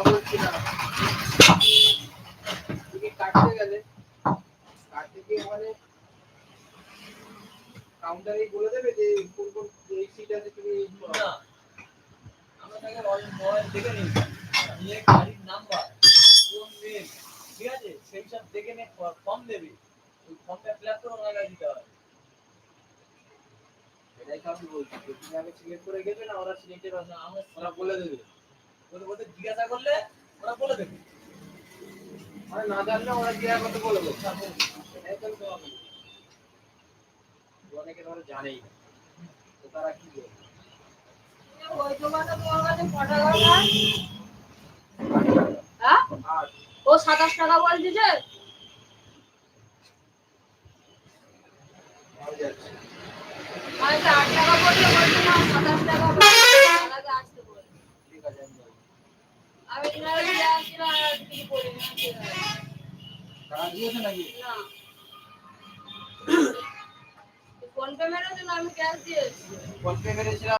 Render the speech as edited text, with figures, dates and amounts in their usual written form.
বলছি না তুমি কাটতে গেলে কাটতে গিয়ে মানে কাউন্টারে বলে দেবে যে কোন কোন এই সিট আছে তুমি না আমরা তাকে মোবাইল দেখে নিই নিয়ে গাড়ির নাম্বার কোন মেল ঠিক আছে সেই সব দেখে নে ফর্ম দেবে ওই ফর্মটা ফিল আপ করে ওনার কাছে দিতে হবে এটাই তো আমি বলছি তুমি আগে সিলেক্ট করে গেলে না ওরা সিলেক্টেড আছে আমরা ওরা বলে দেবে ওদের জিজ্ঞাসা করলে ওরা বলে দেবে মানে না জানলে ওরা জিজ্ঞাসা করতে বলে দেবে এটাই তো আমি অনেকে ধরো জানেই না তো তারা কি করবে ওই দোকানটা তোমার কাছে কত টাকা হ্যাঁ ও 27 টাকা বলছি যে আচ্ছা 8 টাকা বললে বলছি না 27 টাকা আলাদা আসতে বলে ঠিক আছে আমি দিনারে দিয়ে আসি না কি বলি না টাকা দিয়েছে নাকি না ফোন পে মেরেছো না আমি ক্যাশ দিয়েছি ফোন পে মেরেছিলাম